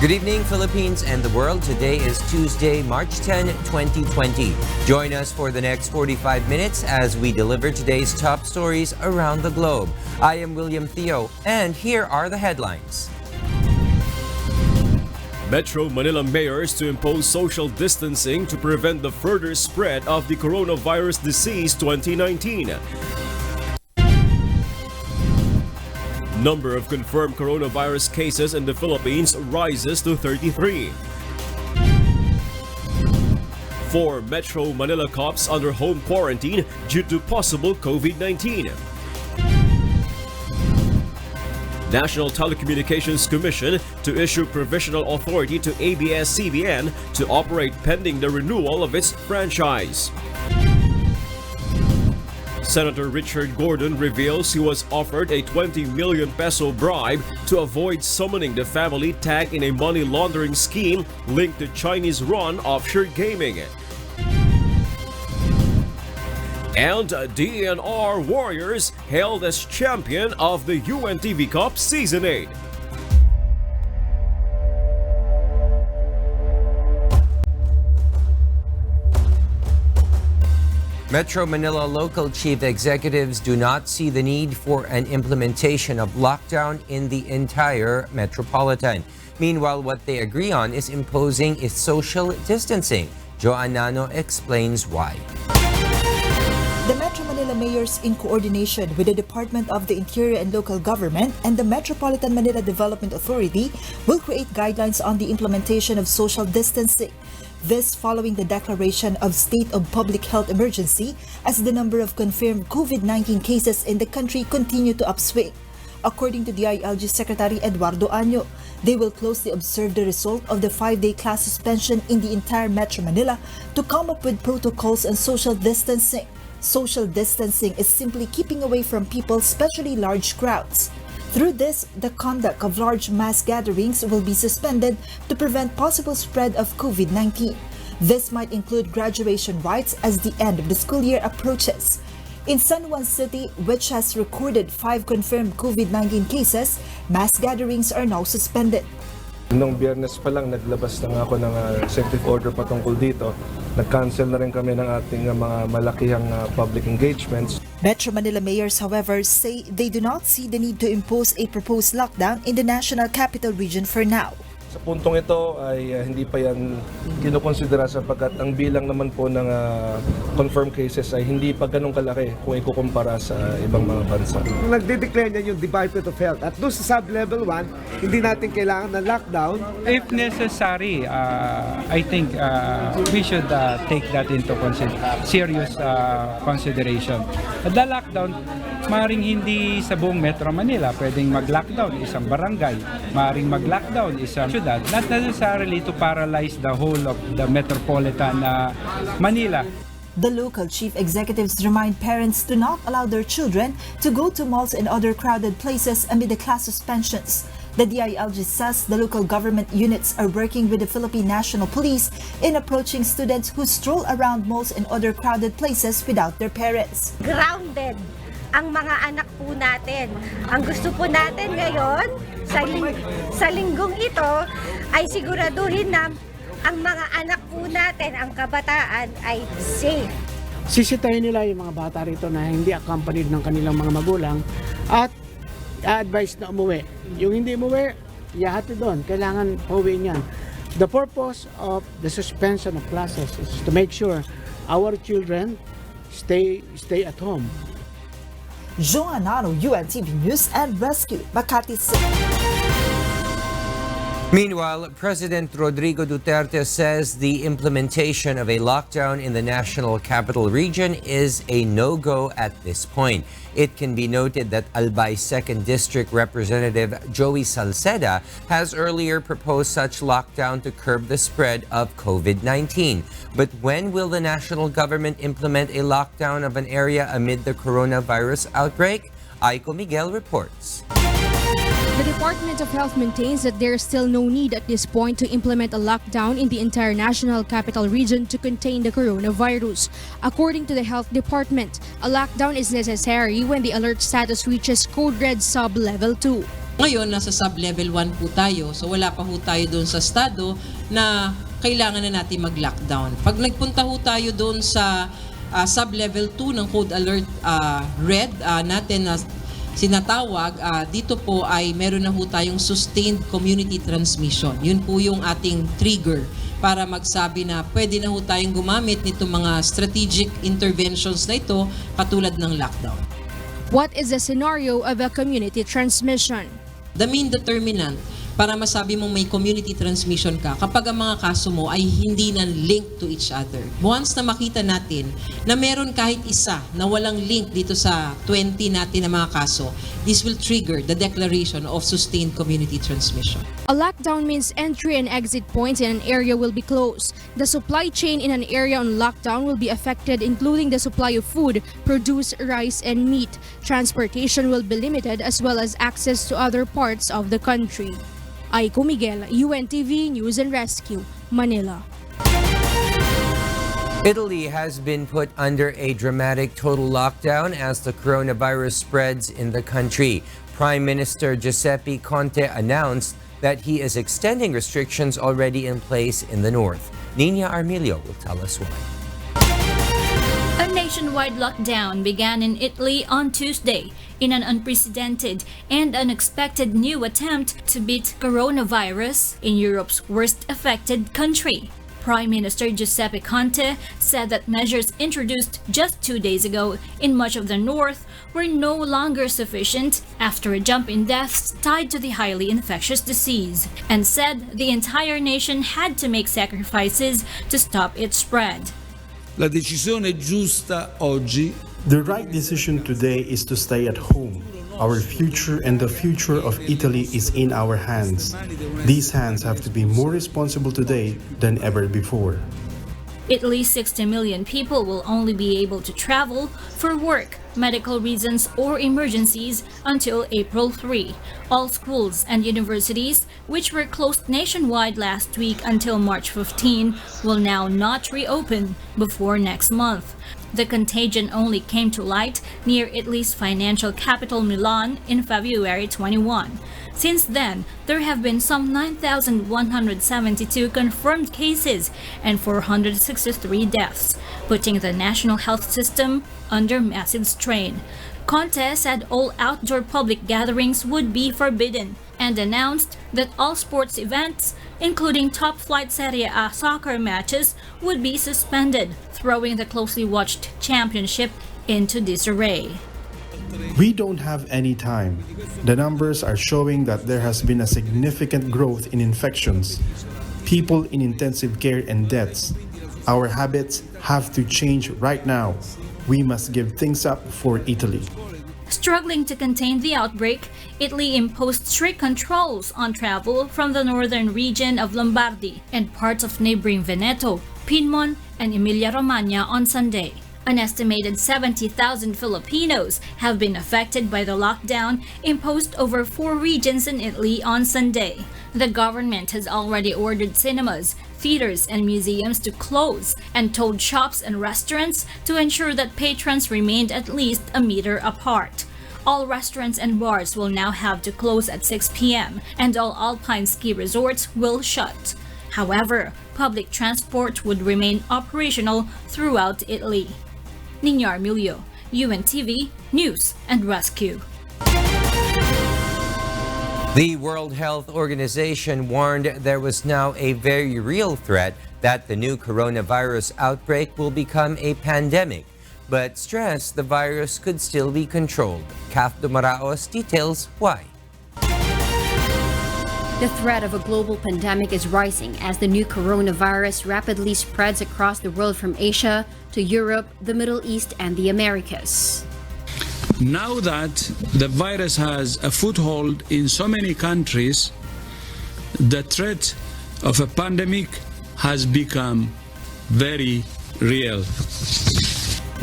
Good evening, Philippines and the world. Today is Tuesday, March 10, 2020. Join us for the next 45 minutes as we deliver today's top stories around the globe. I am William Theo, and here are the headlines. Metro Manila mayors to impose social distancing to prevent the further spread of the coronavirus disease 2019. Number of confirmed coronavirus cases in the Philippines rises to 33. 4 Metro Manila cops under home quarantine due to possible COVID-19. National Telecommunications Commission to issue provisional authority to ABS-CBN to operate pending the renewal of its franchise. Senator Richard Gordon reveals he was offered a 20 million peso bribe to avoid summoning the family tagged in a money laundering scheme linked to Chinese-run offshore gaming. And DNR Warriors hailed as champion of the UNTV Cup Season 8. Metro Manila local chief executives do not see the need for an implementation of lockdown in the entire metropolitan. Meanwhile, what they agree on is imposing a social distancing. Joan Nano explains why. The Metro Manila mayors, in coordination with the Department of the Interior and Local Government and the Metropolitan Manila Development Authority, will create guidelines on the implementation of social distancing. This following the declaration of state of public health emergency as the number of confirmed COVID-19 cases in the country continue to upswing. According to DILG Secretary Eduardo Año, they will closely observe the result of the 5-day class suspension in the entire Metro Manila to come up with protocols on social distancing. Social distancing is simply keeping away from people, especially large crowds. Through this, the conduct of large mass gatherings will be suspended to prevent possible spread of COVID-19. This might include graduation rites as the end of the school year approaches. In San Juan City, which has recorded 5 confirmed COVID-19 cases, mass gatherings are now suspended. Noong Biyernes pa lang, naglabas na ako ng executive order patungkol dito. Nag-cancel na rin kami ng ating mga malakihang public engagements. Metro Manila mayors, however, say they do not see the need to impose a proposed lockdown in the National Capital Region for now. Sa puntong ito ay hindi pa yan kinukonsidera sapagkat ang bilang naman po ng confirmed cases ay hindi pa ganun kalaki kung ikukumpara sa ibang mga bansa. Nagde-declare niya yung Department of Health at doon sa sub-level 1, hindi natin kailangan ng lockdown. If necessary, I think we should take that into serious consideration. The lockdown, maaaring hindi sa buong Metro Manila, pwedeng mag-lockdown isang barangay, maaaring mag-lockdown isang syudad, not necessarily to paralyze the whole of the metropolitan Manila. The local chief executives remind parents to not allow their children to go to malls and other crowded places amid the class suspensions. The DILG says the local government units are working with the Philippine National Police in approaching students who stroll around malls and other crowded places without their parents. Grounded ang mga anak po natin. Ang gusto po natin ngayon sa linggong ito ay siguraduhin na ang mga anak po natin, ang kabataan ay safe. Sisitahin nila yung mga bata rito na hindi accompanied ng kanilang mga magulang at advice na umuwi. Yung hindi umuwi, ihahatid doon. Kailangan pauwiin yan. The purpose of the suspension of classes is to make sure our children stay at home. Joan Nano, UNTV News and Rescue, Makati City. Meanwhile, President Rodrigo Duterte says the implementation of a lockdown in the National Capital Region is a no-go at this point. It can be noted that Albay 2nd District Representative Joey Salceda has earlier proposed such lockdown to curb the spread of COVID-19. But when will the national government implement a lockdown of an area amid the coronavirus outbreak? Aiko Miguel reports. The Department of Health maintains that there is still no need at this point to implement a lockdown in the entire National Capital Region to contain the coronavirus. According to the Health Department, a lockdown is necessary when the alert status reaches Code Red Sub-Level 2. Ngayon, nasa sub-level 1 po tayo. So wala pa ho tayo doon sa estado na kailangan na natin mag-lockdown. Pag nagpunta ho tayo doon sa sub-level 2 ng Code Alert Red natin na sinatawag, dito po ay meron na ho tayong sustained community transmission. Yun po yung ating trigger para magsabi na pwede na ho tayong gumamit nitong mga strategic interventions na ito katulad ng lockdown. What is the scenario of a community transmission? The main determinant para masabi mong may community transmission ka kapag ang mga kaso mo ay hindi na linked to each other. Once na makita natin na meron kahit isa na walang link dito sa 20 natin na mga kaso, this will trigger the declaration of sustained community transmission. A lockdown means entry and exit points in an area will be closed. The supply chain in an area on lockdown will be affected, including the supply of food, produce, rice, and meat. Transportation will be limited as well as access to other parts of the country. Aiko Miguel, UNTV News and Rescue, Manila. Italy has been put under a dramatic total lockdown as the coronavirus spreads in the country. Prime Minister Giuseppe Conte announced that he is extending restrictions already in place in the north. Nina Armilio will tell us why. A nationwide lockdown began in Italy on Tuesday in an unprecedented and unexpected new attempt to beat coronavirus in Europe's worst affected country. Prime Minister Giuseppe Conte said that measures introduced just 2 days ago in much of the north were no longer sufficient after a jump in deaths tied to the highly infectious disease, and said the entire nation had to make sacrifices to stop its spread. La decisione giusta oggi. The right decision today is to stay at home. Our future and the future of Italy is in our hands. These hands have to be more responsible today than ever before. Italy's 60 million people will only be able to travel for work, medical reasons, or emergencies until April 3. All schools and universities, which were closed nationwide last week until March 15, will now not reopen before next month. The contagion only came to light near Italy's financial capital Milan in February 21. Since then, there have been some 9,172 confirmed cases and 463 deaths, putting the national health system under massive strain. Conte said all outdoor public gatherings would be forbidden and announced that all sports events, including top-flight Serie A soccer matches, would be suspended, throwing the closely watched championship into disarray. We don't have any time. The numbers are showing that there has been a significant growth in infections, people in intensive care, and deaths. Our habits have to change right now. We must give things up for Italy. Struggling to contain the outbreak, Italy imposed strict controls on travel from the northern region of Lombardy and parts of neighboring Veneto, Piedmont, and Emilia-Romagna on Sunday. An estimated 70,000 Filipinos have been affected by the lockdown imposed over 4 regions in Italy on Sunday. The government has already ordered cinemas, theaters, and museums to close and told shops and restaurants to ensure that patrons remained at least a meter apart. All restaurants and bars will now have to close at 6 p.m. and all alpine ski resorts will shut. However, public transport would remain operational throughout Italy. Nina Armilio, UNTV News and Rescue. The World Health Organization warned there was now a very real threat that the new coronavirus outbreak will become a pandemic, but stressed the virus could still be controlled. Kath Dumaraos details why. The threat of a global pandemic is rising as the new coronavirus rapidly spreads across the world from Asia to Europe, the Middle East, and the Americas. Now that the virus has a foothold in so many countries, the threat of a pandemic has become very real.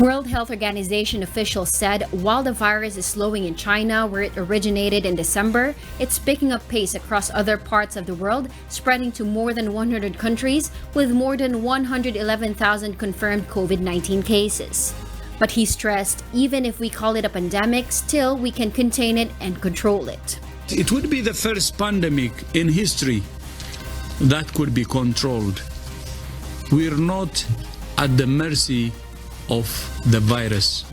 World Health Organization officials said while the virus is slowing in China, where it originated in December, it's picking up pace across other parts of the world, spreading to more than 100 countries with more than 111,000 confirmed COVID-19 cases. But he stressed, even if we call it a pandemic, still we can contain it and control it. It would be the first pandemic in history that could be controlled. We're not at the mercy of the virus.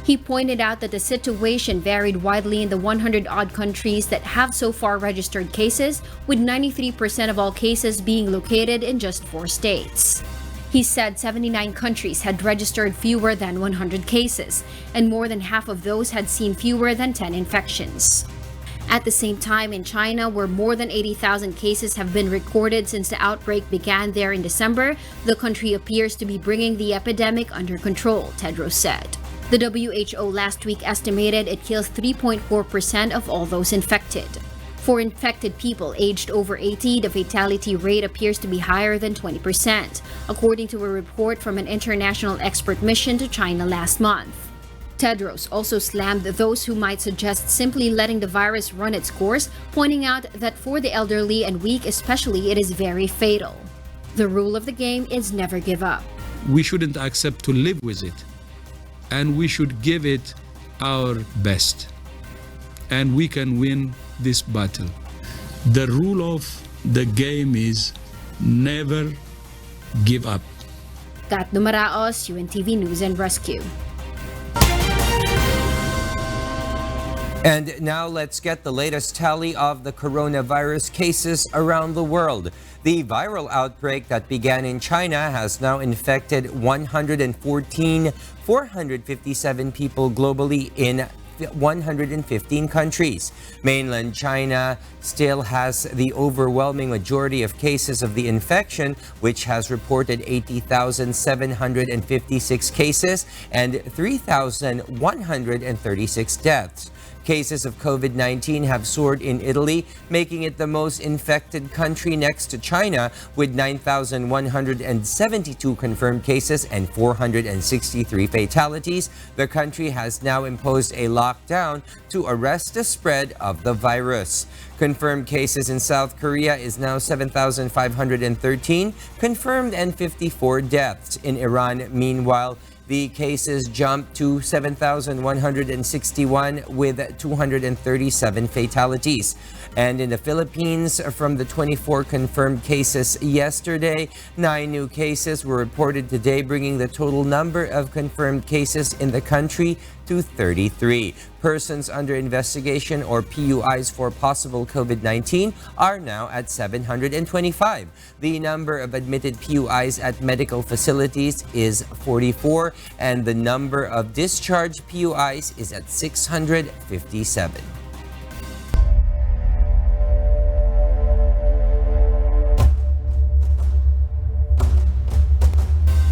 He pointed out that the situation varied widely in the 100-odd countries that have so far registered cases, with 93% of all cases being located in just 4 states. He said 79 countries had registered fewer than 100 cases, and more than half of those had seen fewer than 10 infections. At the same time, in China, where more than 80,000 cases have been recorded since the outbreak began there in December, the country appears to be bringing the epidemic under control, Tedros said. The WHO last week estimated it kills 3.4% of all those infected. For infected people aged over 80, the fatality rate appears to be higher than 20%, according to a report from an international expert mission to China last month. Tedros also slammed those who might suggest simply letting the virus run its course, pointing out that for the elderly and weak especially, it is very fatal. The rule of the game is never give up. We shouldn't accept to live with it, and we should give it our best, and we can win this battle. The rule of the game is never give up. Kat Dumaraos, UNTV News and Rescue. And now let's get the latest tally of the coronavirus cases around the world. The viral outbreak that began in China has now infected 457 people globally in 115 countries. Mainland China still has the overwhelming majority of cases of the infection, which has reported 80,756 cases and 3,136 deaths. Cases of COVID-19 have soared in Italy, making it the most infected country next to China, with 9,172 confirmed cases and 463 fatalities. The country has now imposed a lockdown to arrest the spread of the virus. Confirmed cases in South Korea is now 7,513 confirmed and 54 deaths. In Iran, meanwhile, the cases jumped to 7,161 with 237 fatalities. And in the Philippines, from the 24 confirmed cases yesterday, 9 new cases were reported today, bringing the total number of confirmed cases in the country to 33. Persons under investigation, or PUIs, for possible COVID-19 are now at 725. The number of admitted PUIs at medical facilities is 44, and the number of discharged PUIs is at 657.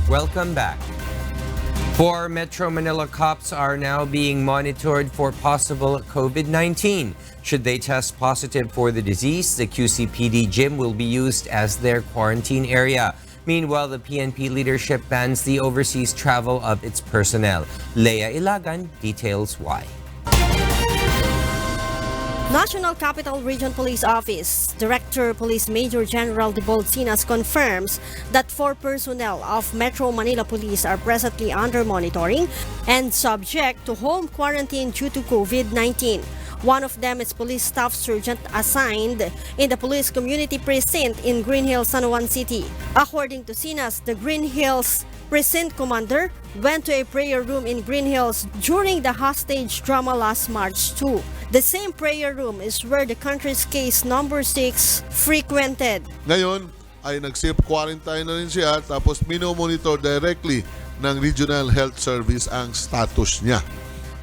Welcome back. 4 Metro Manila cops are now being monitored for possible COVID-19. Should they test positive for the disease, the QCPD gym will be used as their quarantine area. Meanwhile, the PNP leadership bans the overseas travel of its personnel. Leia Ilagan details why. National Capital Region Police Office Director Police Major General Debold Sinas confirms that 4 personnel of Metro Manila Police are presently under monitoring and subject to home quarantine due to COVID-19. One of them is police staff sergeant assigned in the police community precinct in Green Hills, San Juan City. According to Sinas, the Green Hills precinct commander went to a prayer room in Green Hills during the hostage drama last March 2. The same prayer room is where the country's case number 6 frequented. Ngayon ay nag-self-quarantine na rin siya, tapos minomonitor directly ng Regional Health Service ang status niya.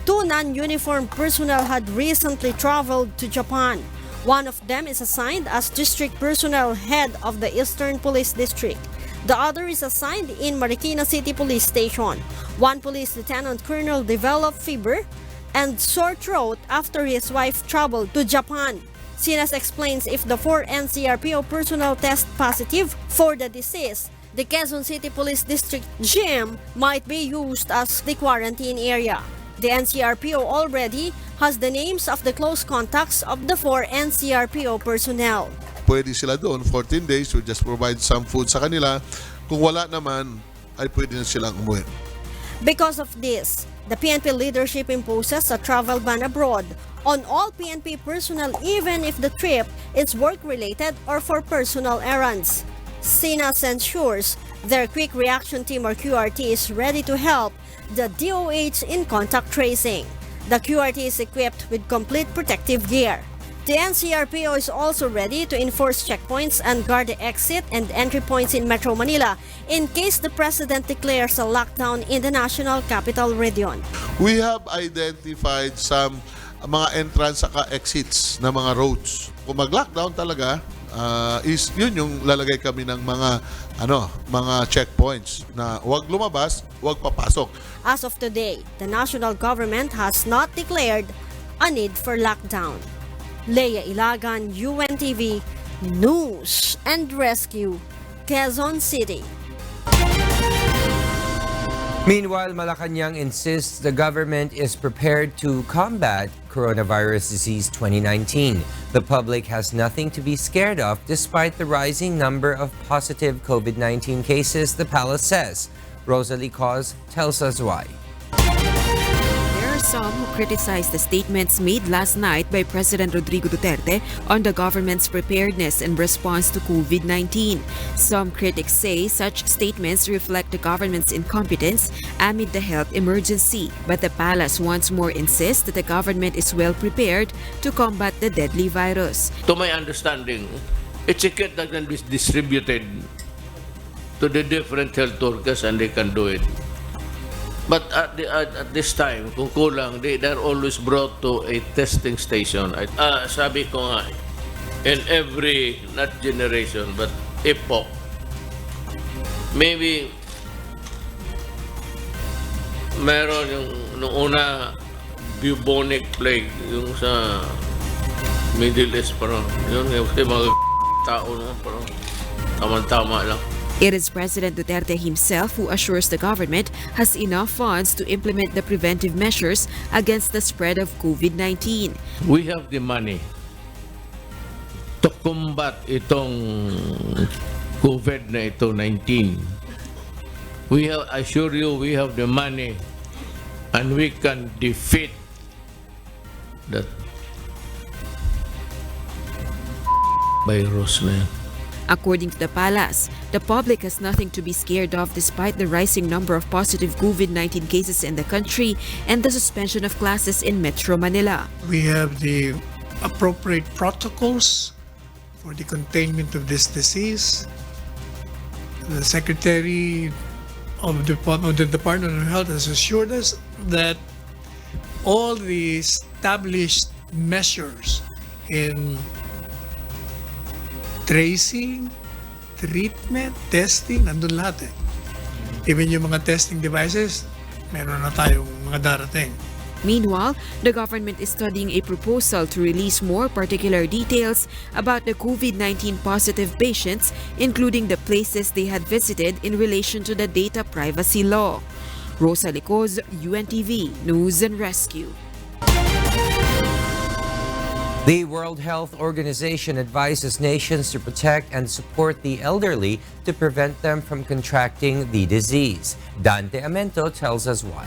2 non-uniformed personnel had recently traveled to Japan. One of them is assigned as district personnel head of the Eastern Police District. The other is assigned in Marikina City Police Station. One police lieutenant colonel developed fever and sore throat after his wife traveled to Japan. Sinas explains if the 4 NCRPO personnel test positive for the disease, the Quezon City Police District gym might be used as the quarantine area. The NCRPO already has the names of the close contacts of the 4 NCRPO personnel. Pwede sila doon 14 days, we just provide some food sa kanila. Kung wala naman, ay pwede na silang umuwi. Because of this, the PNP leadership imposes a travel ban abroad on all PNP personnel even if the trip is work-related or for personal errands. SINAS ensures their Quick Reaction Team or QRT is ready to help the DOH in contact tracing. The QRT is equipped with complete protective gear. The NCRPO is also ready to enforce checkpoints and guard the exit and entry points in Metro Manila in case the President declares a lockdown in the National Capital Region. We have identified some mga entrance saka exits na mga roads. Kung mag-lockdown talaga, is yun yung lalagay kami ng mga checkpoints na huwag lumabas, huwag papasok. As of today, the national government has not declared a need for lockdown. Leia Ilagan, UNTV, News and Rescue, Quezon City. Meanwhile, Malacanang insists the government is prepared to combat coronavirus disease 2019. The public has nothing to be scared of despite the rising number of positive COVID-19 cases, the palace says. Rosalie Cos tells us why. There are some who criticize the statements made last night by President Rodrigo Duterte on the government's preparedness in response to COVID-19. Some critics say such statements reflect the government's incompetence amid the health emergency. But the palace once more insists that the government is well prepared to combat the deadly virus. To my understanding, it's a kit that can be distributed to the different health workers and they can do it. But at this time, kung kulang, they're always brought to a testing station. Sabi ko nga, in every, not generation, but epoch, maybe meron yung nung una bubonic plague, yung sa Middle East, parang yun, yung mga tao naman, parang tama-tama lang. It is President Duterte himself who assures the government has enough funds to implement the preventive measures against the spread of COVID-19. We have the money to combat itong COVID na ito, 19. I assure you, we have the money and we can defeat that virus na yan. According to the palace, the public has nothing to be scared of despite the rising number of positive COVID-19 cases in the country and the suspension of classes in Metro Manila. We have the appropriate protocols for the containment of this disease. The Secretary of the Department of Health has assured us that all the established measures in tracing, treatment, testing, nandun lahat eh. Even yung mga testing devices, meron na tayong mga darating. Meanwhile, the government is studying a proposal to release more particular details about the COVID-19 positive patients, including the places they had visited in relation to the data privacy law. Rosalie Cos, UNTV, News and Rescue. The World Health Organization advises nations to protect and support the elderly to prevent them from contracting the disease. Dante Amento tells us why.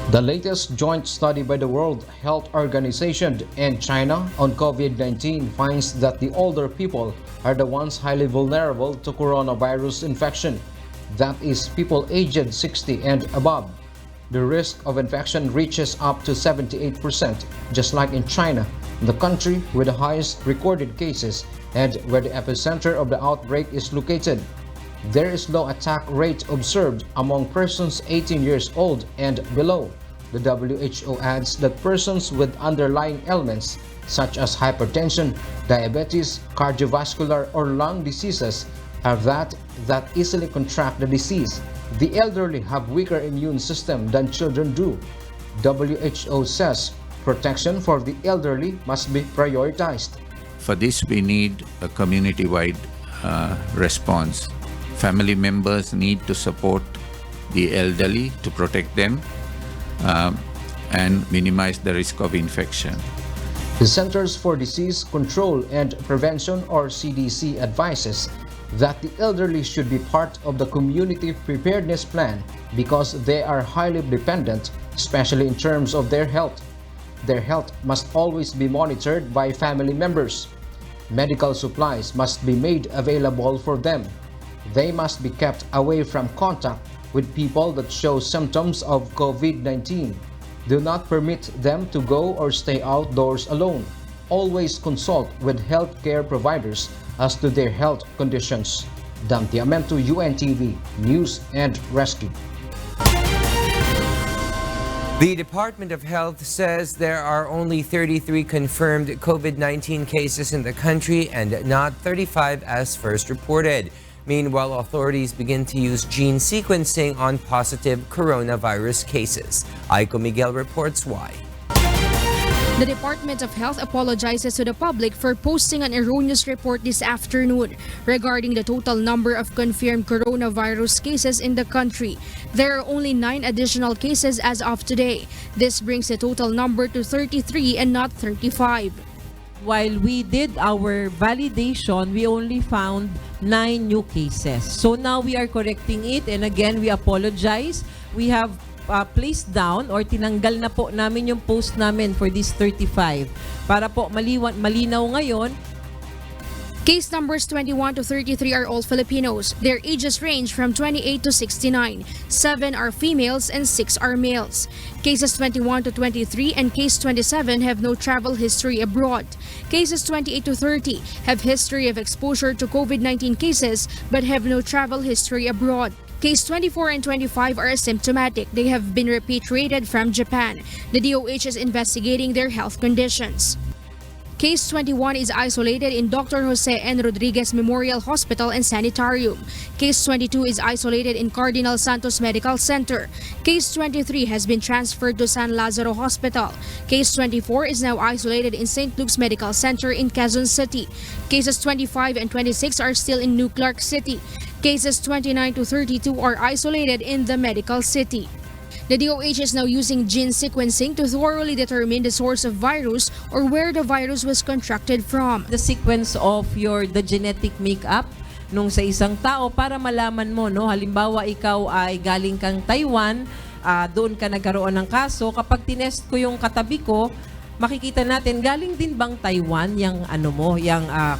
The latest joint study by the World Health Organization and China on COVID-19 finds that the older people are the ones highly vulnerable to coronavirus infection. That is, people aged 60 and above. The risk of infection reaches up to 78%, just like in China, the country with the highest recorded cases and where the epicenter of the outbreak is located. There is low attack rate observed among persons 18 years old and below. The WHO adds that persons with underlying ailments such as hypertension, diabetes, cardiovascular, or lung diseases are that easily contract the disease. The elderly have weaker immune system than children do. WHO says protection for the elderly must be prioritized. For this, we need a community-wide response. Family members need to support the elderly to protect them and minimize the risk of infection. The Centers for Disease Control and Prevention, or CDC, advises that the elderly should be part of the community preparedness plan because they are highly dependent, especially in terms of their health. Their health must always be monitored by family members. Medical supplies must be made available for them. They must be kept away from contact with people that show symptoms of COVID-19. Do not permit them to go or stay outdoors alone. Always consult with healthcare providers as to their health conditions. Dante Amento, UNTV, News and Rescue. The Department of Health says there are only 33 confirmed COVID-19 cases in the country and not 35 as first reported. Meanwhile, authorities begin to use gene sequencing on positive coronavirus cases. Aiko Miguel reports why. The Department of Health apologizes to the public for posting an erroneous report this afternoon regarding the total number of confirmed coronavirus cases in the country. There are only 9 additional cases as of today. This brings the total number to 33 and not 35. While we did our validation, we only found 9 new cases. So now we are correcting it, and again, we apologize. We have placed down or tinanggal na po namin yung post namin for this 35 para po malinaw ngayon. Case numbers 21 to 33 are all Filipinos. Their ages range from 28 to 69. 7 are females and 6 are males. Cases 21 to 23 and case 27 have no travel history abroad. Cases 28 to 30 have history of exposure to COVID-19 cases but have no travel history abroad. Case 24 and 25 are asymptomatic. They have been repatriated from Japan. The DOH is investigating their health conditions. Case 21 is isolated in Dr. Jose N. Rodriguez Memorial Hospital and Sanitarium. Case 22 is isolated in Cardinal Santos Medical Center. Case 23 has been transferred to San Lazaro Hospital. Case 24 is now isolated in St. Luke's Medical Center in Quezon City. Cases 25 and 26 are still in New Clark City. Cases 29 to 32 are isolated in the medical city. The DOH is now using gene sequencing to thoroughly determine the source of virus or where the virus was contracted from. The sequence of the genetic makeup nung sa isang tao para malaman mo, no, halimbawa ikaw ay galing kang Taiwan, doon ka nagkaroon ng kaso, kapag tinest ko yung katabi ko, makikita natin galing din bang Taiwan yung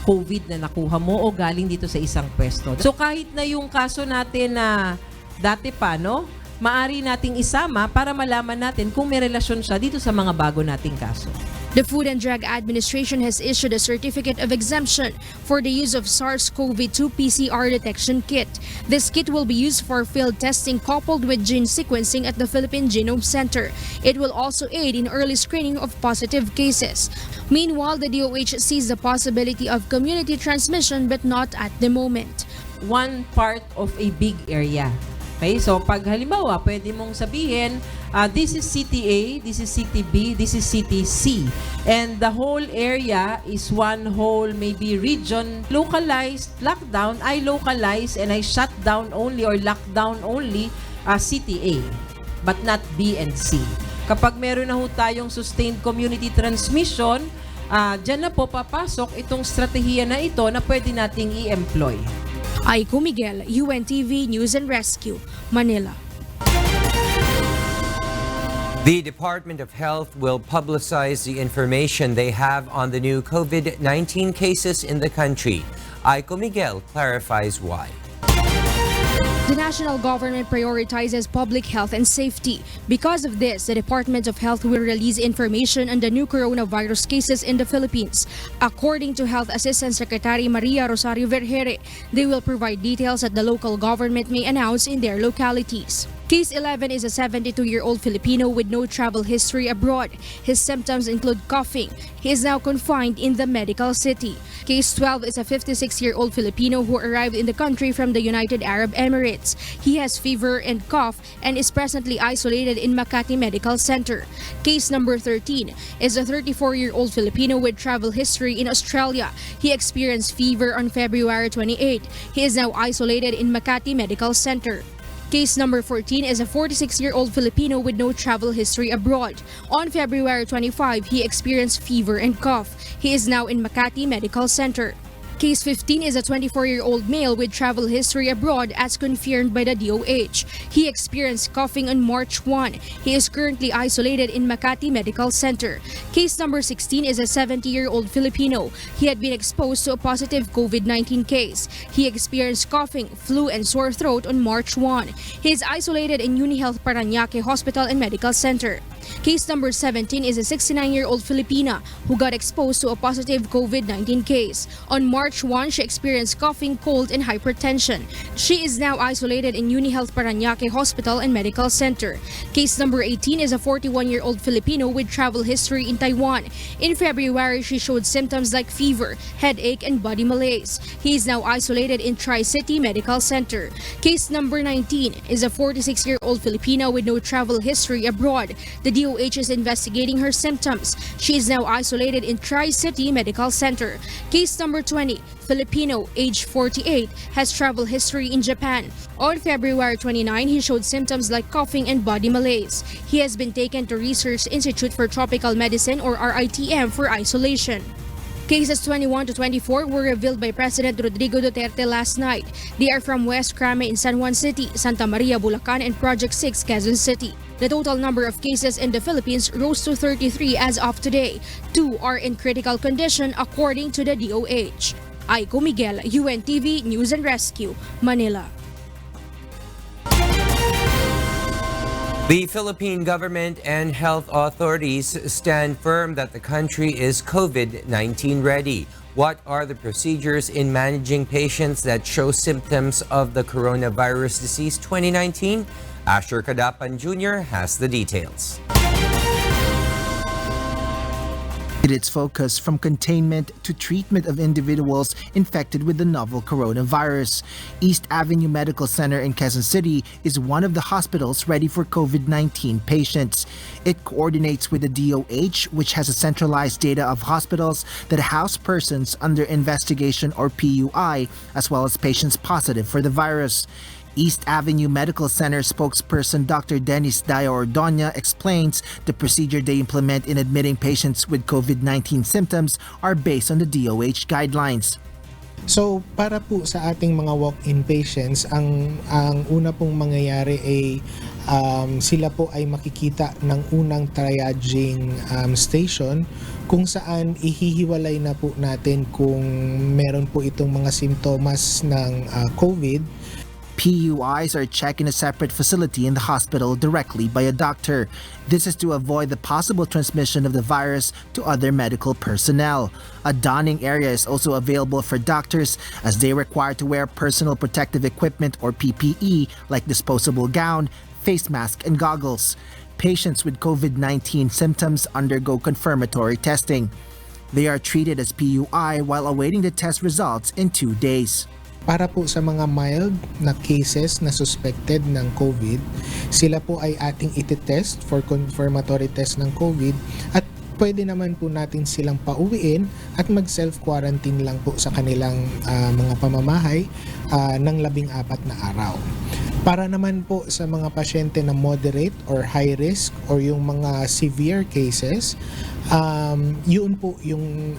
COVID na nakuha mo o galing dito sa isang pwesto. So kahit na yung kaso natin na dati pa, no, maari nating isama para malaman natin kung may relasyon siya dito sa mga bago nating kaso. The Food and Drug Administration has issued a certificate of exemption for the use of SARS-CoV-2 PCR detection kit. This kit will be used for field testing coupled with gene sequencing at the Philippine Genome Center. It will also aid in early screening of positive cases. Meanwhile, the DOH sees the possibility of community transmission but not at the moment. One part of a big area. Okay, so pag halimbawa, pwede mong sabihin, this is City A, this is City B, this is City C. And the whole area is one whole maybe region. Localized lockdown, I localize and I shut down only or lock down only City A, but not B and C. Kapag meron na ho tayong sustained community transmission, dyan na po papasok itong strategiya na ito na pwede nating i-employ. Aiko Miguel, UNTV News and Rescue, Manila. The Department of Health will publicize the information they have on the new COVID-19 cases in the country. Aiko Miguel clarifies why. The national government prioritizes public health and safety. Because of this, the Department of Health will release information on the new coronavirus cases in the Philippines. According to Health Assistant Secretary Maria Rosario Vergere, they will provide details that the local government may announce in their localities. Case 11 is a 72-year-old Filipino with no travel history abroad. His symptoms include coughing. He is now confined in the medical city. Case 12 is a 56-year-old Filipino who arrived in the country from the United Arab Emirates. He has fever and cough and is presently isolated in Makati Medical Center. Case number 13 is a 34-year-old Filipino with travel history in Australia. He experienced fever on February 28. He is now isolated in Makati Medical Center. Case number 14 is a 46-year-old Filipino with no travel history abroad. On February 25, he experienced fever and cough. He is now in Makati Medical Center. Case 15 is a 24-year-old male with travel history abroad as confirmed by the DOH. He experienced coughing on March 1. He is currently isolated in Makati Medical Center. Case number 16 is a 70-year-old Filipino. He had been exposed to a positive COVID-19 case. He experienced coughing, flu, and sore throat on March 1. He is isolated in UniHealth Parañaque Hospital and Medical Center. Case number 17 is a 69-year-old Filipina who got exposed to a positive COVID-19 case. On March 1, she experienced coughing, cold, and hypertension. She is now isolated in UniHealth Parañaque Hospital and Medical Center. Case number 18 is a 41-year-old Filipino with travel history in Taiwan. In February, she showed symptoms like fever, headache, and body malaise. He is now isolated in Tri-City Medical Center. Case number 19 is a 46-year-old Filipina with no travel history abroad. The DOH is investigating her symptoms. She is now isolated in Tri-City Medical Center. Case number 20, Filipino, age 48, has travel history in Japan. On February 29, he showed symptoms like coughing and body malaise. He has been taken to Research Institute for Tropical Medicine or RITM for isolation. Cases 21 to 24 were revealed by President Rodrigo Duterte last night. They are from West Crame in San Juan City, Santa Maria, Bulacan, and Project 6, Quezon City. The total number of cases in the Philippines rose to 33 as of today. 2 are in critical condition according to the DOH. Aiko Miguel, UNTV News and Rescue, Manila. The Philippine government and health authorities stand firm that the country is COVID-19 ready. What are the procedures in managing patients that show symptoms of the coronavirus disease 2019? Asher Kadapan Jr. has the details. Its focus from containment to treatment of individuals infected with the novel coronavirus. East Avenue Medical Center in Quezon City is one of the hospitals ready for COVID-19 patients. It coordinates with the DOH, which has a centralized data of hospitals that house persons under investigation or PUI, as well as patients positive for the virus. East Avenue Medical Center spokesperson Dr. Dennis Dayo-Ordoña explains the procedure they implement in admitting patients with COVID-19 symptoms are based on the DOH guidelines. So para po sa ating mga walk-in patients, ang una pong mangyayari ay sila po ay makikita ng unang triaging station kung saan ihihiwalay na po natin kung meron po itong mga simptomas ng COVID. PUIs are checked in a separate facility in the hospital directly by a doctor. This is to avoid the possible transmission of the virus to other medical personnel. A donning area is also available for doctors as they are required to wear personal protective equipment or PPE like disposable gown, face mask, and goggles. Patients with COVID-19 symptoms undergo confirmatory testing. They are treated as PUI while awaiting the test results in 2 days. Para po sa mga mild na cases na suspected ng COVID, sila po ay ating itetest for confirmatory test ng COVID at pwede naman po natin silang pauwiin at mag-self-quarantine lang po sa kanilang mga pamamahay ng 14 na araw. Para naman po sa mga pasyente na moderate or high risk or yung mga severe cases, yun po yung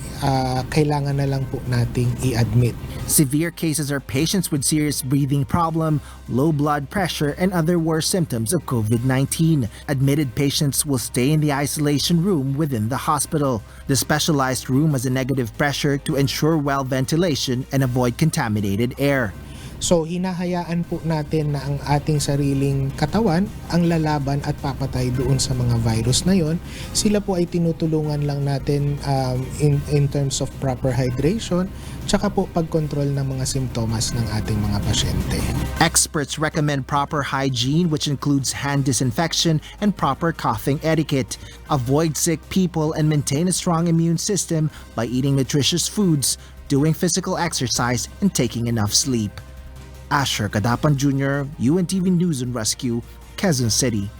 kailangan na lang po nating i-admit. Severe cases are patients with serious breathing problem, low blood pressure, and other worse symptoms of COVID-19. Admitted patients will stay in the isolation room within the hospital. The specialized room has a negative pressure to ensure well ventilation and avoid contaminated air. So hinahayaan po natin na ang ating sariling katawan ang lalaban at papatay doon sa mga virus na yon. Sila po ay tinutulungan lang natin in terms of proper hydration, tsaka po pagkontrol ng mga simptomas ng ating mga pasyente. Experts recommend proper hygiene, which includes hand disinfection and proper coughing etiquette. Avoid sick people and maintain a strong immune system by eating nutritious foods, doing physical exercise, and taking enough sleep. Asher Kadapan Jr., UNTV News and Rescue, Quezon City.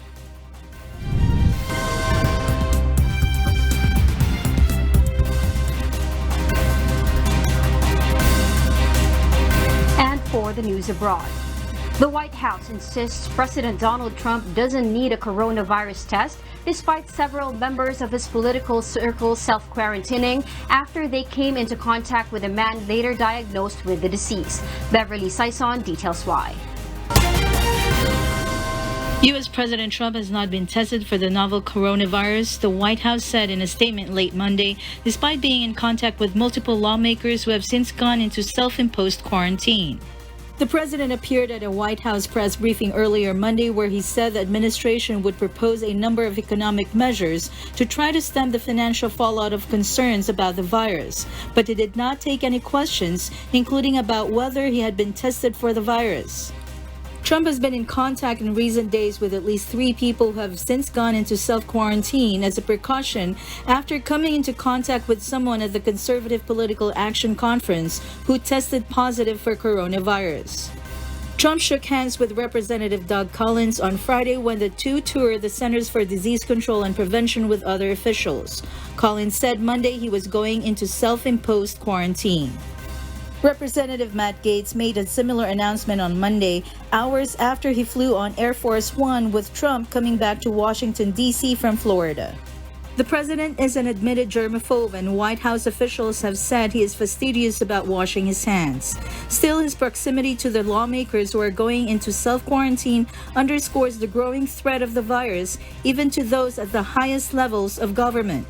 And for the news abroad. The White House insists President Donald Trump doesn't need a coronavirus test, despite several members of his political circle self-quarantining after they came into contact with a man later diagnosed with the disease. Beverly Sison details why. U.S. President Trump has not been tested for the novel coronavirus, the White House said in a statement late Monday, despite being in contact with multiple lawmakers who have since gone into self-imposed quarantine. The president appeared at a White House press briefing earlier Monday where he said the administration would propose a number of economic measures to try to stem the financial fallout of concerns about the virus, but he did not take any questions, including about whether he had been tested for the virus. Trump has been in contact in recent days with at least 3 people who have since gone into self-quarantine as a precaution after coming into contact with someone at the Conservative Political Action Conference who tested positive for coronavirus. Trump shook hands with Representative Doug Collins on Friday when the two toured the Centers for Disease Control and Prevention with other officials. Collins said Monday he was going into self-imposed quarantine. Representative Matt Gaetz made a similar announcement on Monday, hours after he flew on Air Force One with Trump coming back to Washington, D.C. from Florida. The president is an admitted germaphobe, and White House officials have said he is fastidious about washing his hands. Still, his proximity to the lawmakers who are going into self-quarantine underscores the growing threat of the virus, even to those at the highest levels of government.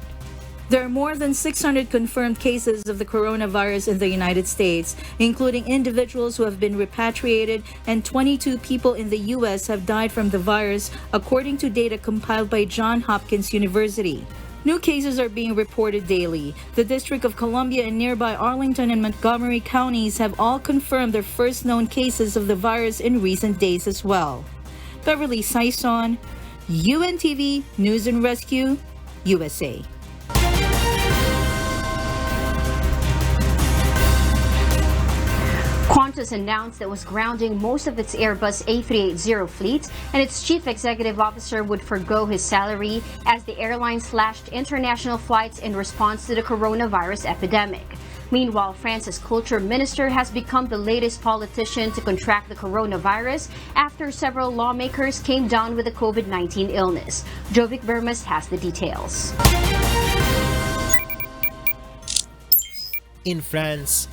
There are more than 600 confirmed cases of the coronavirus in the United States, including individuals who have been repatriated, and 22 people in the U.S. have died from the virus, according to data compiled by Johns Hopkins University. New cases are being reported daily. The District of Columbia and nearby Arlington and Montgomery counties have all confirmed their first known cases of the virus in recent days as well. Beverly Sison, UNTV News and Rescue, USA. Qantas announced it was grounding most of its Airbus A380 fleet, and its chief executive officer would forgo his salary as the airline slashed international flights in response to the coronavirus epidemic. Meanwhile, France's culture minister has become the latest politician to contract the coronavirus after several lawmakers came down with the COVID-19 illness. Jovic Vermas has the details. In France,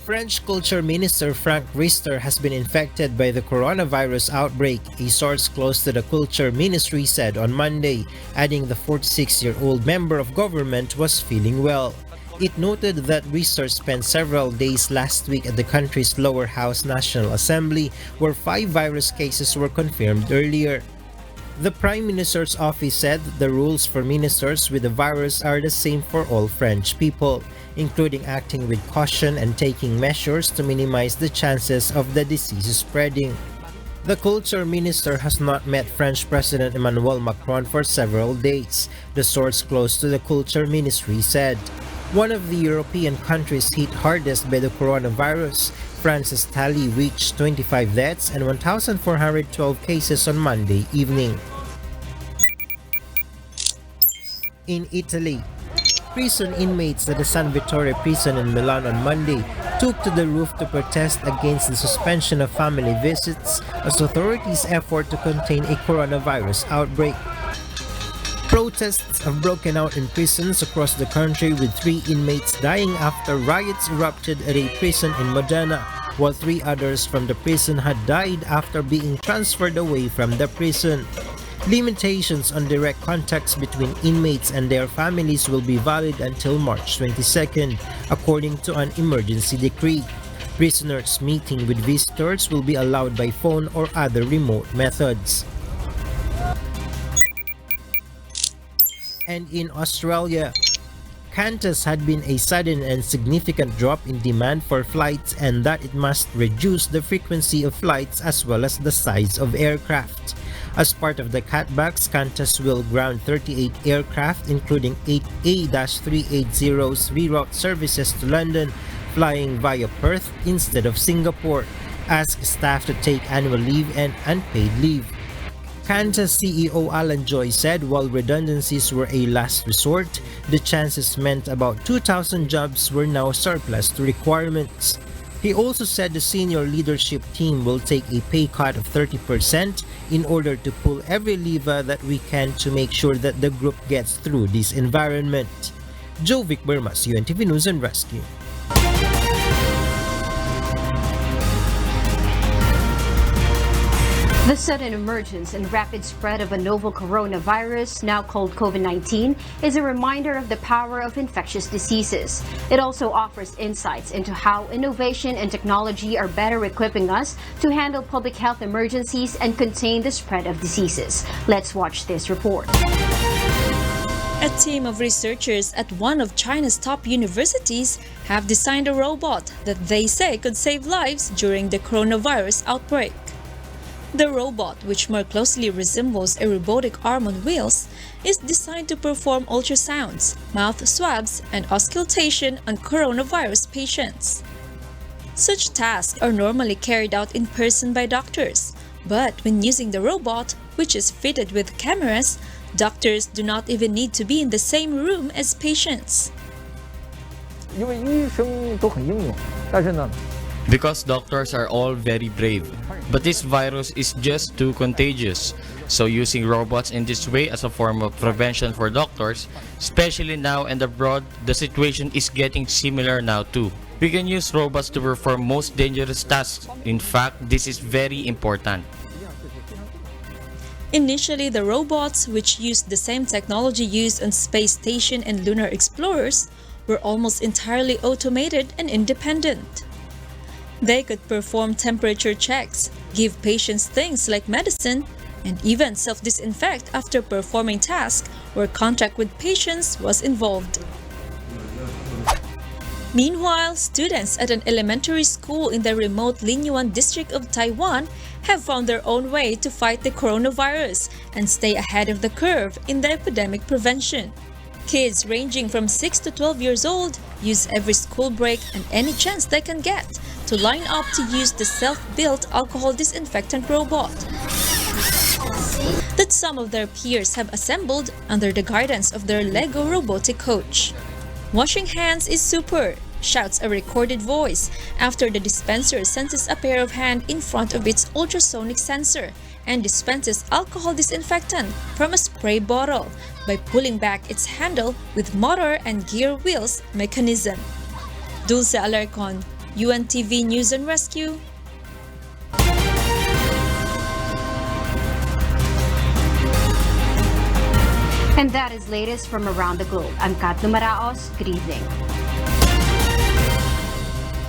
French Culture Minister Frank Riester has been infected by the coronavirus outbreak, a source close to the Culture Ministry said on Monday, adding the 46-year-old member of government was feeling well. It noted that Riester spent several days last week at the country's lower house National Assembly, where 5 virus cases were confirmed earlier. The Prime Minister's office said the rules for ministers with the virus are the same for all French people, including acting with caution and taking measures to minimize the chances of the disease spreading. The Culture Minister has not met French President Emmanuel Macron for several days, the source close to the Culture Ministry said. One of the European countries hit hardest by the coronavirus, France's tally reached 25 deaths and 1,412 cases on Monday evening. In Italy, prison inmates at the San Vittore prison in Milan on Monday took to the roof to protest against the suspension of family visits as authorities' effort to contain a coronavirus outbreak. Protests have broken out in prisons across the country, with 3 inmates dying after riots erupted at a prison in Modena, while 3 others from the prison had died after being transferred away from the prison. Limitations on direct contacts between inmates and their families will be valid until March 22nd, according to an emergency decree. Prisoners meeting with visitors will be allowed by phone or other remote methods. And in Australia, Qantas had been a sudden and significant drop in demand for flights, and that it must reduce the frequency of flights as well as the size of aircraft. As part of the cutbacks, Qantas will ground 38 aircraft, including 8 A-380s reroute services to London, flying via Perth instead of Singapore, ask staff to take annual leave and unpaid leave. Qantas CEO Alan Joy said while redundancies were a last resort, the chances meant about 2,000 jobs were now surplus to requirements. He also said the senior leadership team will take a pay cut of 30% in order to pull every lever that we can to make sure that the group gets through this environment. Jovic Bermas, UNTV News and Rescue. The sudden emergence and rapid spread of a novel coronavirus, now called COVID-19, is a reminder of the power of infectious diseases. It also offers insights into how innovation and technology are better equipping us to handle public health emergencies and contain the spread of diseases. Let's watch this report. A team of researchers at one of China's top universities have designed a robot that they say could save lives during the coronavirus outbreak. The robot, which more closely resembles a robotic arm on wheels, is designed to perform ultrasounds, mouth swabs, and auscultation on coronavirus patients. Such tasks are normally carried out in person by doctors, but when using the robot, which is fitted with cameras, doctors do not even need to be in the same room as patients. Because doctors are all very brave. But this virus is just too contagious. So using robots in this way as a form of prevention for doctors, especially now and abroad, the situation is getting similar now too. We can use robots to perform most dangerous tasks. In fact, this is very important. Initially, the robots, which used the same technology used on space station and lunar explorers, were almost entirely automated and independent. They could perform temperature checks, give patients things like medicine, and even self-disinfect after performing tasks where contact with patients was involved. Meanwhile, students at an elementary school in the remote Linyuan district of Taiwan have found their own way to fight the coronavirus and stay ahead of the curve in the epidemic prevention. Kids ranging from 6 to 12 years old use every school break and any chance they can get to line up to use the self-built alcohol disinfectant robot that some of their peers have assembled under the guidance of their Lego robotic coach. Washing hands is super, shouts a recorded voice after the dispenser senses a pair of hands in front of its ultrasonic sensor and dispenses alcohol disinfectant from a spray bottle by pulling back its handle with motor and gear wheels mechanism. Dulce Alarcon, UNTV News and Rescue. And that is latest from around the globe. I'm Kat Lumaraos. Good evening.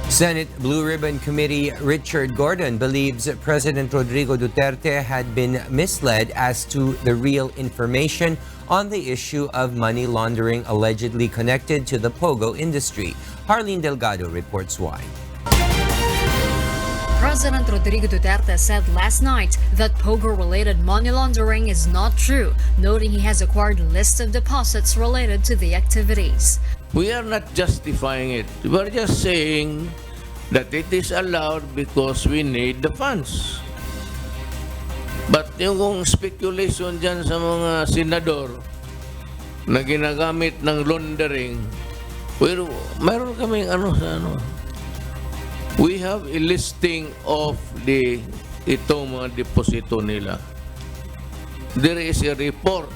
Senate Blue Ribbon Committee Richard Gordon believes President Rodrigo Duterte had been misled as to the real information on the issue of money laundering allegedly connected to the pogo industry. Harleen Delgado reports why. President Rodrigo Duterte said last night that pogo-related money laundering is not true, noting he has acquired a list of deposits related to the activities. We are not justifying it. We are just saying that it is allowed because we need the funds. But yung speculation dyan sa mga senador na ginagamit ng laundering, mayroon kaming we have a listing of itong mga deposito nila. There is a report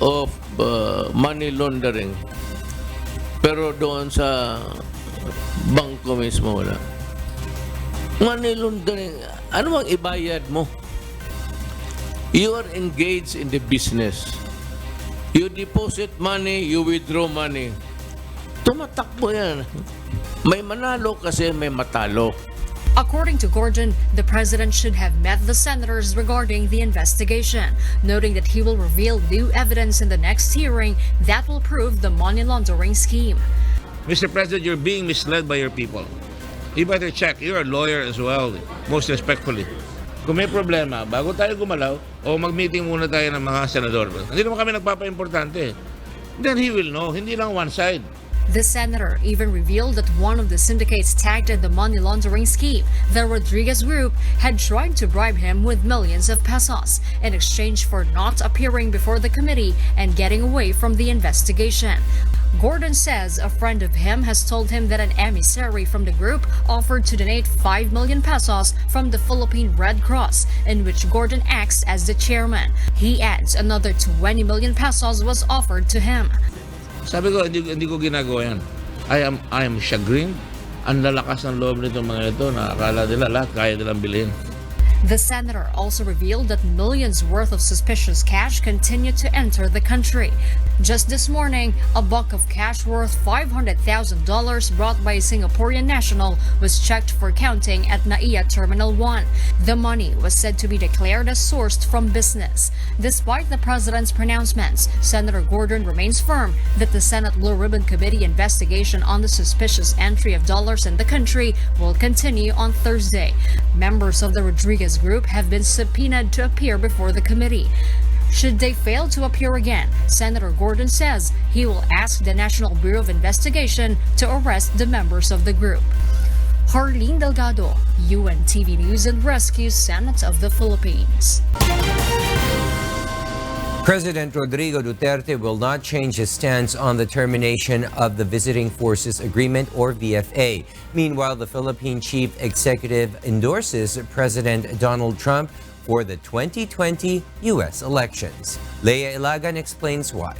of money laundering. Pero doon sa bangko mismo wala. Money laundering, ano bang ibayad mo? You are engaged in the business. You deposit money, you withdraw money. Tumatakbo yan. May manalo kasi may matalo. According to Gordon, the president should have met the senators regarding the investigation, noting that he will reveal new evidence in the next hearing that will prove the money laundering scheme. Mr. President, you're being misled by your people. You better check. You're a lawyer as well, most respectfully. Kung may problema, bago tayo gumalaw, o mag-meeting muna tayo ng mga senador. Hindi naman kami nagpapa-importante. Then he will know. Hindi lang one side. The senator even revealed that one of the syndicates tagged in the money laundering scheme, the Rodriguez Group, had tried to bribe him with millions of pesos in exchange for not appearing before the committee and getting away from the investigation. Gordon says a friend of him has told him that an emissary from the group offered to donate 5 million pesos from the Philippine Red Cross, in which Gordon acts as the chairman. He adds another 20 million pesos was offered to him. Sabi ko, hindi ko ginagawa yan. I am chagrined. Ang lalakas ng loob nitong mga ito na akala nila lahat kaya nilang bilhin. The senator also revealed that millions worth of suspicious cash continue to enter the country. Just this morning, a buck of cash worth $500,000 brought by a Singaporean national was checked for counting at NAIA Terminal 1. The money was said to be declared as sourced from business. Despite the president's pronouncements, Senator Gordon remains firm that the Senate Blue Ribbon Committee investigation on the suspicious entry of dollars in the country will continue on Thursday. Members of the Rodriguez group have been subpoenaed to appear before the committee. Should they fail to appear again, Senator Gordon says he will ask the National Bureau of Investigation to arrest the members of the group. Harleen Delgado, UNTV News and Rescue, Senate of the Philippines. President Rodrigo Duterte will not change his stance on the termination of the Visiting Forces Agreement or VFA. Meanwhile, the Philippine Chief Executive endorses President Donald Trump for the 2020 U.S. elections. Leia Ilagan explains why.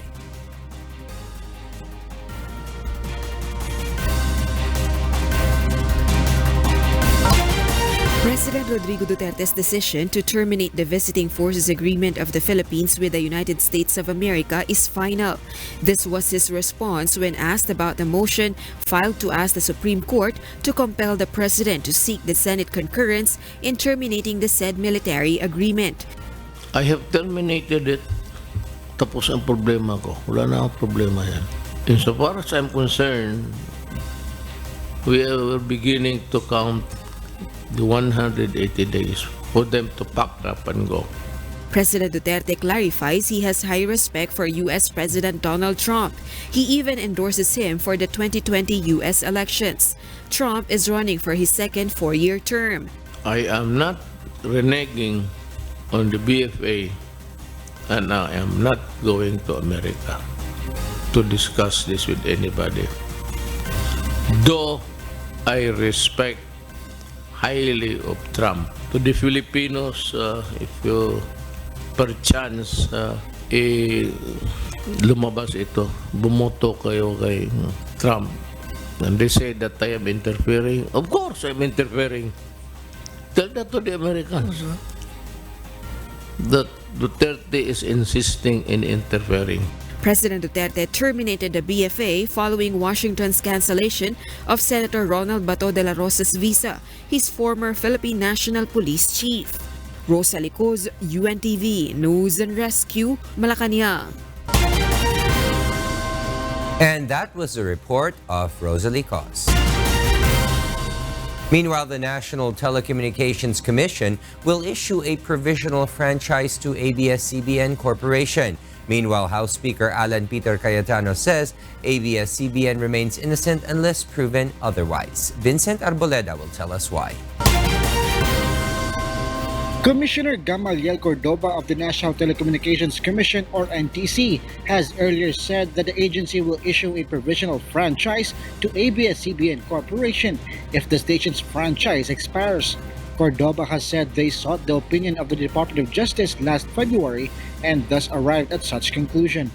President Rodrigo Duterte's decision to terminate the Visiting Forces Agreement of the Philippines with the United States of America is final. This was his response when asked about the motion filed to ask the Supreme Court to compel the President to seek the Senate concurrence in terminating the said military agreement. I have terminated it. Tapos ang problema ko. Wala na akong problema yan. Insofar as I'm concerned, we are beginning to count the 180 days for them to pack up and go. President Duterte clarifies he has high respect for U.S. President Donald Trump. He even endorses him for the 2020 U.S. elections. Trump is running for his second four-year term. I am not reneging on the BFA, and I am not going to America to discuss this with anybody. Though I respect highly of Trump. To the Filipinos, if you perchance lumabas ito, bumoto kayo kay Trump, and they say that I am interfering, of course I'm interfering. Tell that to the Americans. That Duterte is insisting in interfering. President Duterte terminated the BFA following Washington's cancellation of Senator Ronald Bato de la Rosa's visa, his former Philippine National Police Chief. Rosa Licos, UNTV News and Rescue, Malacanang. And that was the report of Rosalie Cos. Meanwhile, the National Telecommunications Commission will issue a provisional franchise to ABS-CBN Corporation. Meanwhile, House Speaker Alan Peter Cayetano says ABS-CBN remains innocent unless proven otherwise. Vincent Arboleda will tell us why. Commissioner Gamaliel Cordoba of the National Telecommunications Commission, or NTC, has earlier said that the agency will issue a provisional franchise to ABS-CBN Corporation if the station's franchise expires. Cordoba has said they sought the opinion of the Department of Justice last February and thus arrived at such conclusion.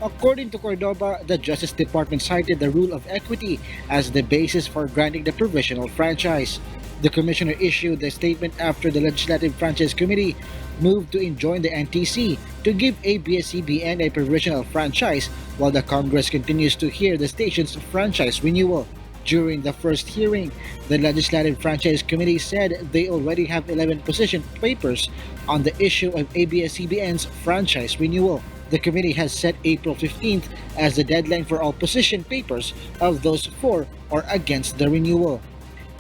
According to Cordoba, the Justice Department cited the rule of equity as the basis for granting the provisional franchise. The commissioner issued the statement after the Legislative Franchise Committee moved to enjoin the NTC to give ABS-CBN a provisional franchise while the Congress continues to hear the station's franchise renewal. During the first hearing, the Legislative Franchise Committee said they already have 11 position papers on the issue of ABS-CBN's franchise renewal. The committee has set April 15th as the deadline for all position papers of those for or against the renewal.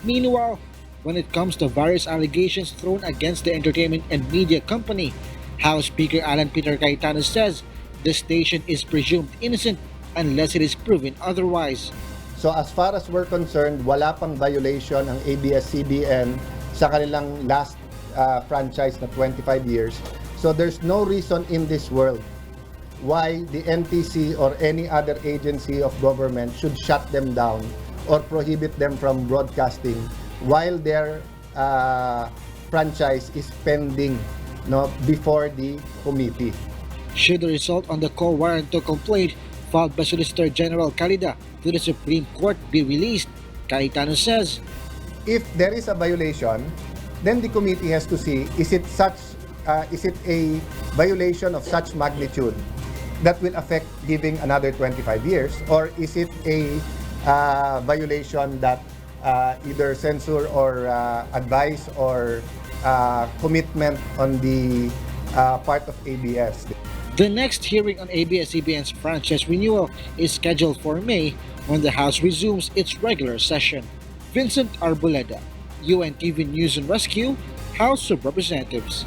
Meanwhile, when it comes to various allegations thrown against the entertainment and media company, House Speaker Alan Peter Cayetano says the station is presumed innocent unless it is proven otherwise. So as far as we're concerned, wala pang violation ang ABS-CBN sa kanilang last franchise na 25 years. So there's no reason in this world why the NTC or any other agency of government should shut them down or prohibit them from broadcasting while their franchise is pending before the committee. Should the result on the co-warrant to complaint filed by Solicitor General Calida to the Supreme Court be released, Cayetano says, if there is a violation, then the committee has to see, is it a violation of such magnitude that will affect giving another 25 years, or is it a violation that either censure or advice or commitment on the part of ABS. The next hearing on ABS-CBN's franchise renewal is scheduled for May when the House resumes its regular session. Vincent Arboleda, UNTV News and Rescue, House of Representatives.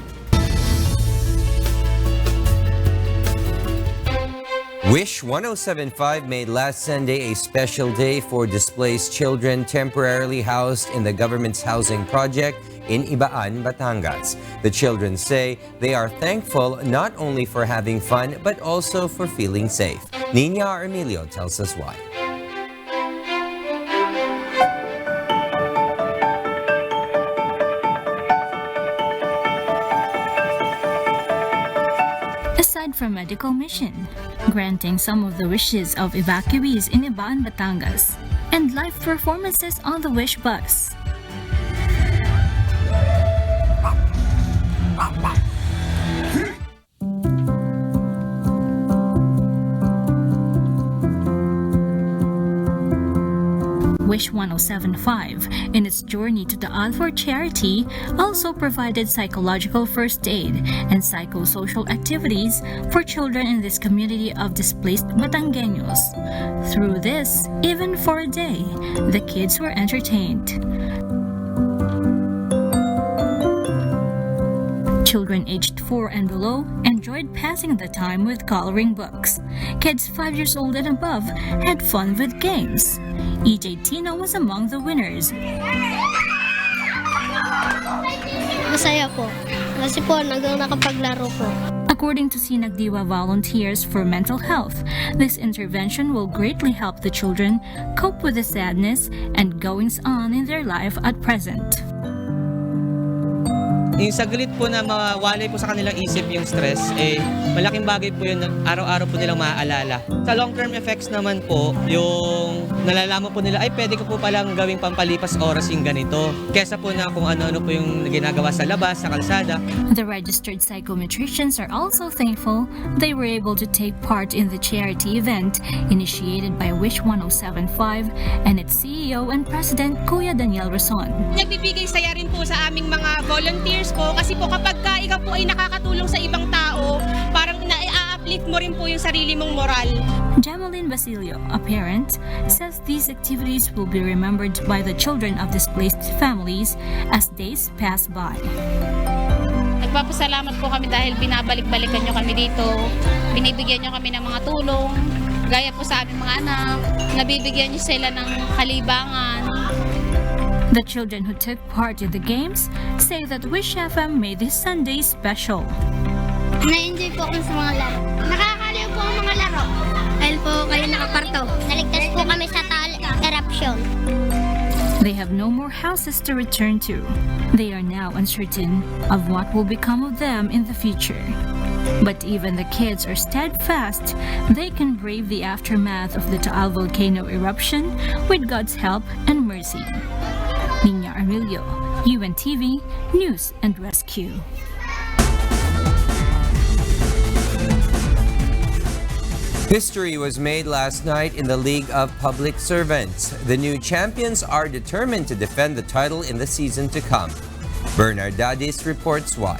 Wish 1075 made last Sunday a special day for displaced children temporarily housed in the government's housing project in Ibaan, Batangas. The children say they are thankful not only for having fun but also for feeling safe. Nina Armilio tells us why. Aside from medical mission, granting some of the wishes of evacuees in Ibaan, Batangas, and live performances on the Wish bus. Wish 1075, in its journey to the Alfor charity, also provided psychological first aid and psychosocial activities for children in this community of displaced Batangueños. Through this, even for a day, the kids were entertained. Children aged 4 and below enjoyed passing the time with coloring books. Kids 5 years old and above had fun with games. EJ Tino was among the winners. Masaya po. Kasi po, nakapaglaro po. According to Sinagdiwa volunteers for mental health, this intervention will greatly help the children cope with the sadness and goings-on in their life at present. Yung saglit po na mawalay po sa kanilang isip yung stress, malaking bagay po yun na araw-araw po nilang maaalala. Sa long-term effects naman po, yung nalalaman po nila, pwede ko po palang gawing pampalipas oras yung ganito. Kesa po na kung ano-ano po yung ginagawa sa labas, sa kalsada. The registered psychometricians are also thankful they were able to take part in the charity event initiated by Wish 1075 and its CEO and President, Kuya Daniel Rason. Nagbibigay saya rin po sa aming mga volunteers po kasi po kapag ikaw po ay nakakatulong sa ibang tao, parang na-uplift mo rin po yung sarili mong moral. Jameline Basilio, a parent, says these activities will be remembered by the children of displaced families as days pass by. Nagpapasalamat po kami dahil binabalik-balikan nyo kami dito, binibigyan nyo kami ng mga tulong, gaya po sa aming mga anak, nabibigyan nyo sila ng kalibangan. The children who took part in the games say that Wish FM made this Sunday special. Na-enjoy po kami sa mga laro. Nakakaliw po ang mga laro. Dahil po kayo nakaparto. Naligtas po kami sa eruption. They have no more houses to return to. They are now uncertain of what will become of them in the future. But even the kids are steadfast. They can brave the aftermath of the Taal volcano eruption with God's help and mercy. Nina Armilio, UNTV News and Rescue. History was made last night in the League of Public Servants. The new champions are determined to defend the title in the season to come. Bernard Dadis reports why.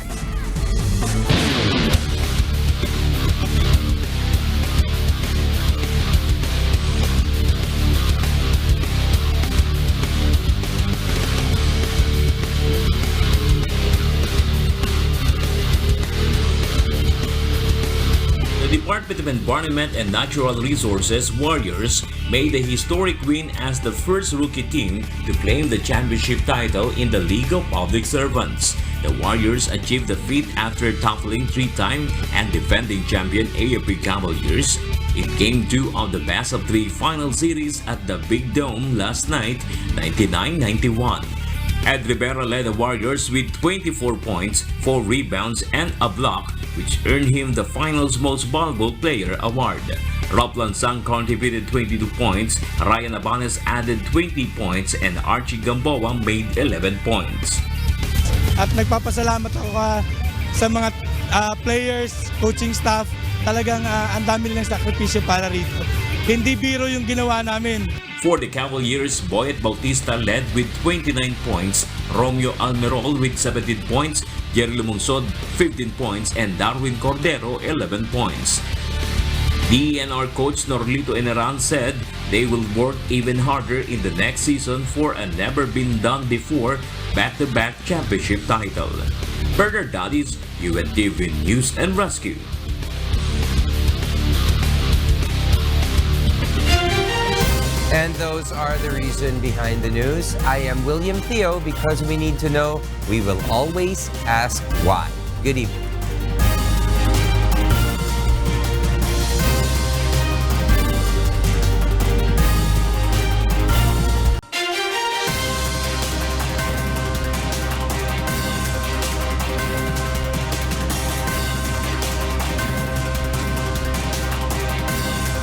The Department of Environment and Natural Resources Warriors made a historic win as the first rookie team to claim the championship title in the League of Public Servants. The Warriors achieved the feat after toppling three-time and defending champion AFP Cavaliers in Game 2 of the best-of-3 final series at the Big Dome last night, 99-91. Ed Rivera led the Warriors with 24 points, 4 rebounds, and a block, which earned him the finals Most Valuable Player award. Rob Lansang contributed 22 points, Ryan Abanez added 20 points, and Archie Gamboa made 11 points. At nagpapasalamat ako sa mga players, coaching staff. Talagang ang dami nilang sakripisyo para rito. Hindi biro yung ginawa namin. For the Cavaliers, Boyet Bautista led with 29 points, Romeo Almerol with 17 points, Jerry Lumungsod 15 points, and Darwin Cordero 11 points. DENR coach Norlito Eneran said they will work even harder in the next season for a never-been-done-before back-to-back championship title. Bernard Dadis, UNTV News and Rescue. And those are the reason behind the news. I am William Theo. Because we need to know, we will always ask why. Good evening.